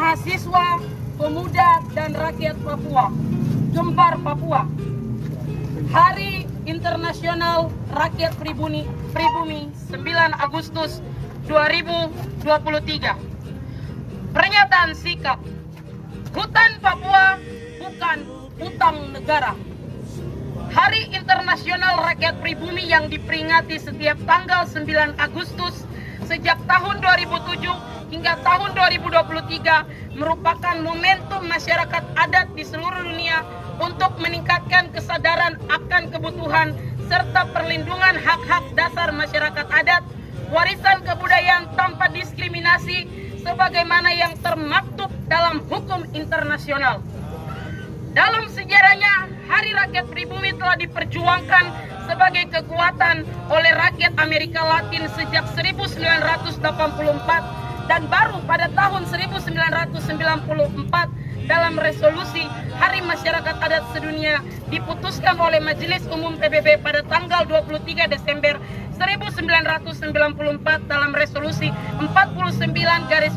mahasiswa, pemuda, dan rakyat Papua. Gempar Papua. Hari Internasional Rakyat Pribumi 9 Agustus 2023. Pernyataan sikap. Hutan Papua bukan utang negara. Hari Internasional Rakyat Pribumi yang diperingati setiap tanggal 9 Agustus sejak tahun 2007 hingga tahun 2023 merupakan momentum masyarakat adat di seluruh dunia untuk meningkatkan kesadaran akan kebutuhan serta perlindungan hak-hak dasar masyarakat adat, warisan kebudayaan tanpa diskriminasi sebagaimana yang termaktub dalam hukum internasional. Dalam sejarahnya, Hari Rakyat Pribumi telah diperjuangkan sebagai kekuatan oleh rakyat Amerika Latin sejak 1984 dan baru pada tahun 1994 dalam resolusi Hari Masyarakat Adat Sedunia diputuskan oleh Majelis Umum PBB pada tanggal 23 Desember 1994 dalam resolusi 49/214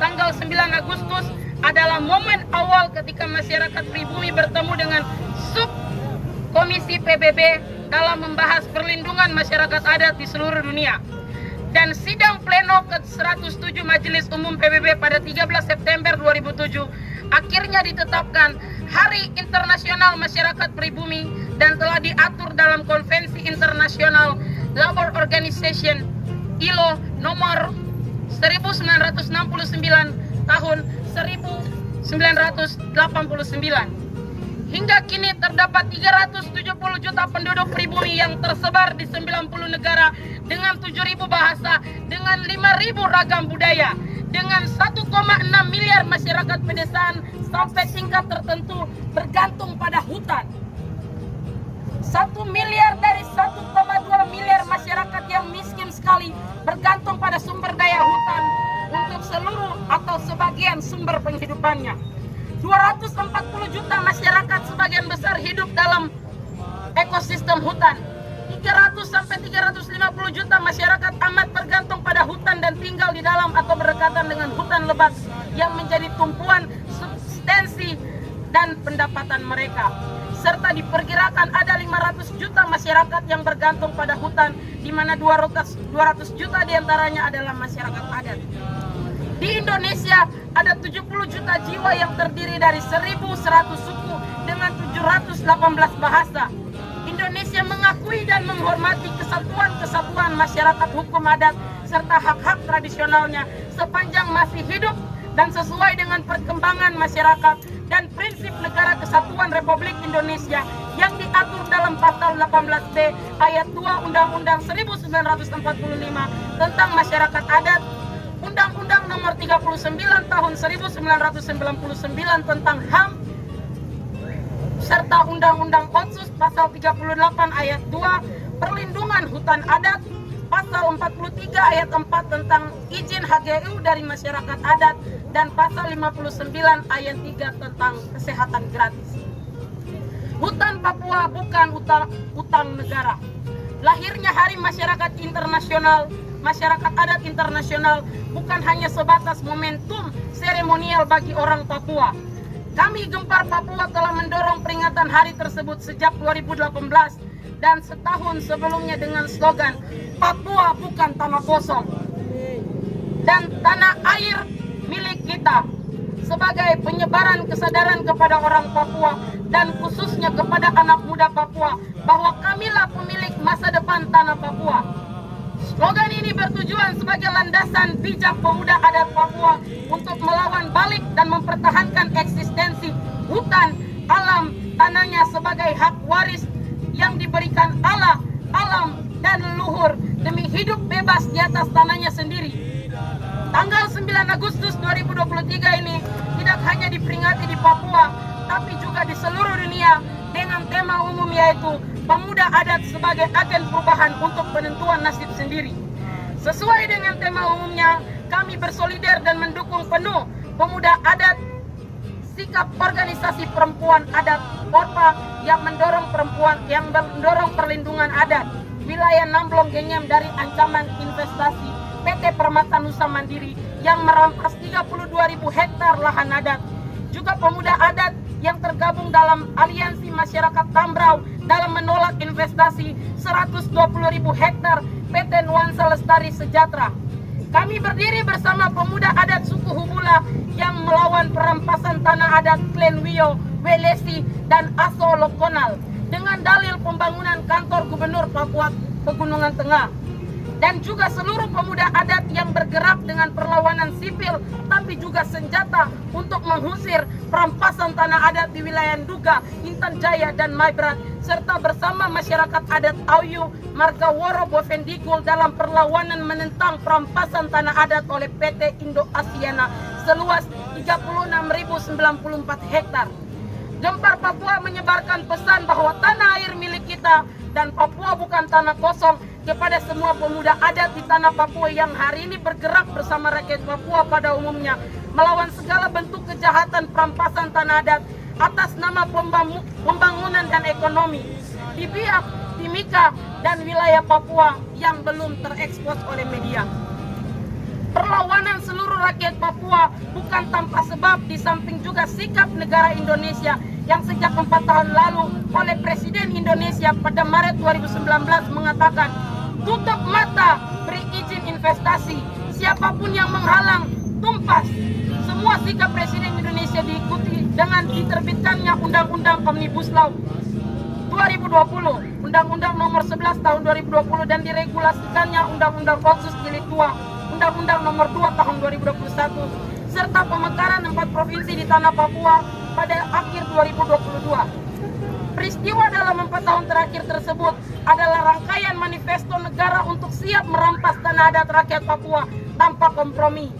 tanggal 9 Agustus adalah momen awal ketika masyarakat pribumi bertemu dengan subkomisi PBB dalam membahas perlindungan masyarakat adat di seluruh dunia. Dan sidang pleno ke-107 Majelis Umum PBB pada 13 September 2007 akhirnya ditetapkan Hari Internasional Masyarakat Pribumi dan telah diatur dalam Konvensi Internasional Labour Organization ILO nomor 1969 tahun 1989. Hingga kini terdapat 370 juta penduduk pribumi yang tersebar di 90 negara dengan 7.000 bahasa, dengan 5.000 ragam budaya, dengan 1,6 miliar masyarakat pedesaan sampai tingkat tertentu bergantung pada hutan. 1 miliar dari 1,2 miliar masyarakat yang miskin sekali bergantung pada sumber daya hutan untuk seluruh atau sebagian sumber penghidupannya. 240 juta masyarakat sebagian besar hidup dalam ekosistem hutan. 300 sampai 350 juta masyarakat amat bergantung pada hutan dan tinggal di dalam atau berdekatan dengan hutan lebat yang menjadi tumpuan substansi dan pendapatan mereka. Serta diperkirakan ada 500 juta masyarakat yang bergantung pada hutan, di mana 200 juta diantaranya adalah masyarakat adat. Di Indonesia ada 70 juta jiwa yang terdiri dari 1.100 suku dengan 718 bahasa. Indonesia mengakui dan menghormati kesatuan-kesatuan masyarakat hukum adat serta hak-hak tradisionalnya sepanjang masih hidup dan sesuai dengan perkembangan masyarakat dan prinsip negara kesatuan Republik Indonesia yang diatur dalam pasal 18B ayat 2 Undang-Undang 1945 tentang masyarakat adat, Undang-Undang nomor 39 tahun 1999 tentang HAM, serta Undang-Undang Otsus pasal 38 ayat 2 perlindungan hutan adat, pasal 43 ayat 4 tentang izin HGU dari masyarakat adat, dan pasal 59 ayat 3 tentang kesehatan gratis. Hutan Papua bukan utang negara. Lahirnya Hari Masyarakat Internasional, Masyarakat Adat Internasional bukan hanya sebatas momentum seremonial bagi orang Papua. Kami Gempar Papua telah mendorong peringatan hari tersebut sejak 2018 dan setahun sebelumnya dengan slogan Papua bukan tanah kosong dan tanah air milik kita, sebagai penyebaran kesadaran kepada orang Papua dan khususnya kepada anak muda Papua bahwa kamilah pemilik masa depan tanah Papua. Slogan ini bertujuan sebagai landasan bijak pemuda adat Papua untuk melawan balik dan mempertahankan eksistensi hutan, alam, tanahnya sebagai hak waris yang diberikan Allah, alam, dan leluhur demi hidup bebas di atas tanahnya sendiri. Tanggal 9 Agustus 2023 ini tidak hanya diperingati di Papua, tapi juga di seluruh dunia dengan tema umum yaitu pemuda adat sebagai agen perubahan untuk penentuan nasib sendiri. Sesuai dengan tema umumnya, kami bersolidar dan mendukung penuh pemuda adat, sikap organisasi perempuan adat PORPA yang mendorong perempuan, yang mendorong perlindungan adat, wilayah Namblong Genyem dari ancaman investasi PT Permata Nusa Mandiri yang merampas 32.000 hektar lahan adat. Juga pemuda adat yang tergabung dalam Aliansi Masyarakat Tambrau dalam menolak investasi 120.000 hektar PT Nuansa Lestari Sejahtera. Kami berdiri bersama pemuda adat suku Hubula yang melawan perampasan tanah adat Klen Wio, Welesi, dan Aso Lokonal dengan dalil pembangunan kantor Gubernur Papua Pegunungan Tengah. Dan juga seluruh pemuda adat yang bergerak dengan perlawanan sipil tapi juga senjata untuk mengusir perampasan tanah adat di wilayah Nduga, Intan Jaya, dan Maibrat, serta bersama masyarakat adat Auyu, Margaworo, Bovendigul dalam perlawanan menentang perampasan tanah adat oleh PT Indo Asiana seluas 36.094 hektar. Gempar Papua menyebarkan pesan bahwa tanah air milik kita dan Papua bukan tanah kosong kepada semua pemuda adat di tanah Papua yang hari ini bergerak bersama rakyat Papua pada umumnya melawan segala bentuk kejahatan perampasan tanah adat atas nama pembangunan dan ekonomi di Biak, Timika, dan wilayah Papua yang belum terekspos oleh media. Perlawanan seluruh rakyat Papua bukan tanpa sebab, di samping juga sikap negara Indonesia yang sejak 4 tahun lalu oleh Presiden Indonesia pada Maret 2019 mengatakan tutup mata, beri izin investasi, siapapun yang menghalang tumpas. Semua sikap Presiden Indonesia diikuti dengan diterbitkannya Undang-Undang Omnibus Law 2020, Undang-Undang Nomor 11 Tahun 2020, dan diregulasikannya Undang-Undang Otsus Jilid 2, Undang-Undang Nomor 2 Tahun 2021, serta pemekaran 4 provinsi di tanah Papua pada akhir 2022. Peristiwa dalam 4 tahun terakhir tersebut adalah rangkaian manifesto negara untuk siap merampas tanah adat rakyat Papua tanpa kompromi.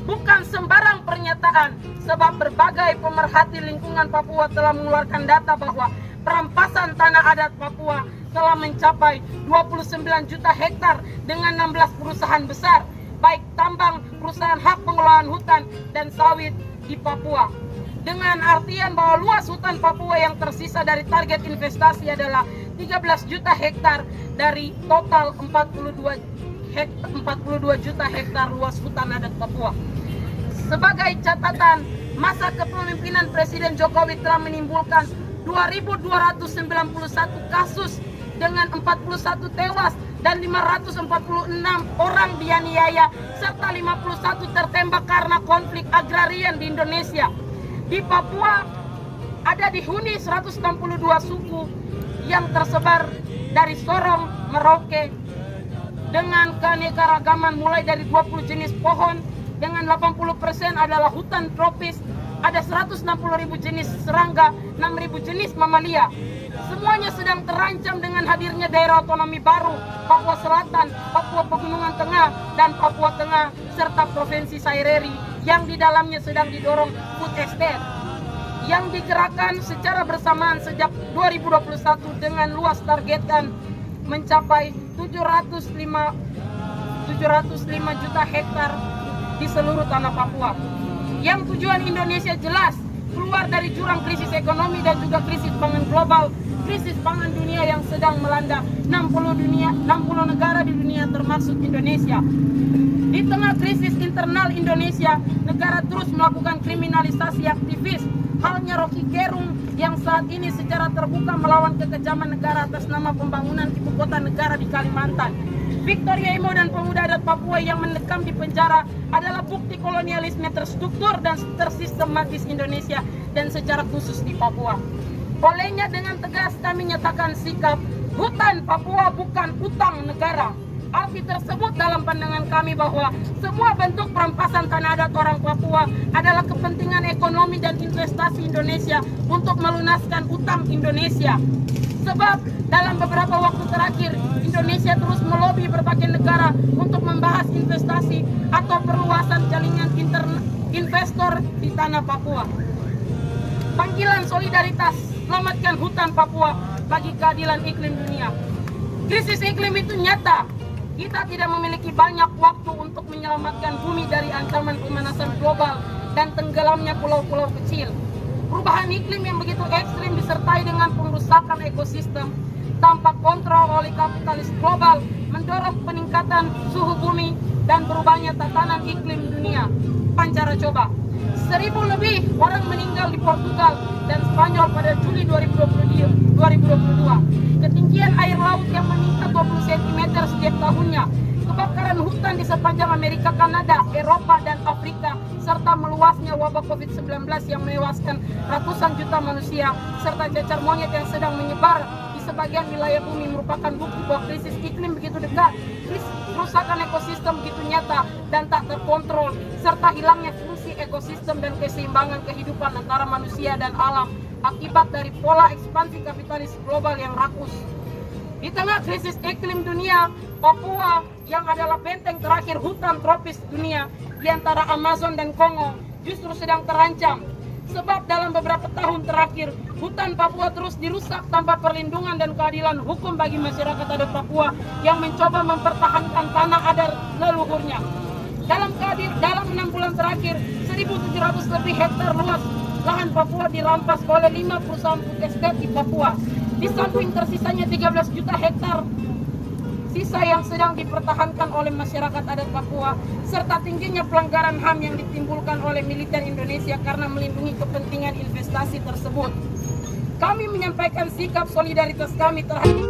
Bukan sembarang pernyataan, sebab berbagai pemerhati lingkungan Papua telah mengeluarkan data bahwa perampasan tanah adat Papua telah mencapai 29 juta hektar dengan 16 perusahaan besar, baik tambang, perusahaan hak pengelolaan hutan, dan sawit di Papua. Dengan artian bahwa luas hutan Papua yang tersisa dari target investasi adalah 13 juta hektar dari total 42 juta hektar luas hutan adat Papua. Sebagai catatan, masa kepemimpinan Presiden Jokowi telah menimbulkan 2.291 kasus dengan 41 tewas dan 546 orang dianiaya serta 51 tertembak karena konflik agrarian di Indonesia. Di Papua ada dihuni 162 suku yang tersebar dari Sorong, Merauke dengan keanekaragaman mulai dari 20 jenis pohon dengan 80% adalah hutan tropis, ada 160.000 jenis serangga, 6.000 jenis mamalia. Semuanya sedang terancam dengan hadirnya daerah otonomi baru Papua Selatan, Papua Pegunungan Tengah, dan Papua Tengah, serta Provinsi Saireri yang di dalamnya sedang didorong food estate yang digerakkan secara bersamaan sejak 2021 dengan luas targetan mencapai 705 juta hektar di seluruh tanah Papua. Yang tujuan Indonesia jelas, keluar dari jurang krisis ekonomi dan juga krisis pangan global, krisis pangan dunia yang sedang melanda 60 negara di dunia termasuk Indonesia. Di tengah krisis internal Indonesia, negara terus melakukan kriminalisasi aktivis. Halnya Rocky Gerung yang saat ini secara terbuka melawan kekejaman negara atas nama pembangunan ibu kota negara di Kalimantan. Victoria Imo dan pemuda adat Papua yang mendekam di penjara adalah bukti kolonialisme terstruktur dan tersistematis Indonesia dan secara khusus di Papua. Olehnya dengan tegas kami nyatakan sikap, hutan Papua bukan utang negara. Arti tersebut dalam pandangan kami bahwa semua bentuk perampasan tanah adat orang Papua adalah kepentingan ekonomi dan investasi Indonesia untuk melunaskan utang Indonesia. Sebab dalam beberapa waktu terakhir Indonesia terus melobi berbagai negara untuk membahas investasi atau perluasan jaringan investor di tanah Papua. Panggilan solidaritas, selamatkan hutan Papua bagi keadilan iklim dunia. Krisis iklim itu nyata. Kita tidak memiliki banyak waktu untuk menyelamatkan bumi dari ancaman pemanasan global dan tenggelamnya pulau-pulau kecil. Perubahan iklim yang begitu ekstrim disertai dengan pengrusakan ekosistem tanpa kontrol oleh kapitalis global mendorong peningkatan suhu bumi dan berubahnya tatanan iklim dunia. Pancara coba. 1.000 lebih orang meninggal di Portugal dan Spanyol pada Juli 2022. Ketinggian air laut yang meningkat 20 cm setiap tahunnya. Kebakaran hutan di sepanjang Amerika, Kanada, Eropa, dan Afrika, serta meluasnya wabah COVID-19 yang menewaskan ratusan juta manusia, serta cacar monyet yang sedang menyebar di sebagian wilayah bumi merupakan bukti bahwa krisis iklim begitu dekat, kerusakan ekosistem begitu nyata dan tak terkontrol, serta hilangnya fungsi ekosistem dan keseimbangan kehidupan antara manusia dan alam akibat dari pola ekspansi kapitalis global yang rakus. Di tengah krisis iklim dunia, Papua yang adalah benteng terakhir hutan tropis dunia di antara Amazon dan Kongo justru sedang terancam. Sebab dalam beberapa tahun terakhir, hutan Papua terus dirusak tanpa perlindungan dan keadilan hukum bagi masyarakat adat Papua yang mencoba mempertahankan tanah adat leluhurnya. Dalam 6 bulan terakhir, 1.700 lebih hektar luas lahan Papua dirampas oleh 5 perusahaan food estate di Papua. Di samping tersisanya 13 juta hektar sisa yang sedang dipertahankan oleh masyarakat adat Papua, serta tingginya pelanggaran HAM yang ditimbulkan oleh militer Indonesia karena melindungi kepentingan investasi tersebut. Kami menyampaikan sikap solidaritas kami terhadap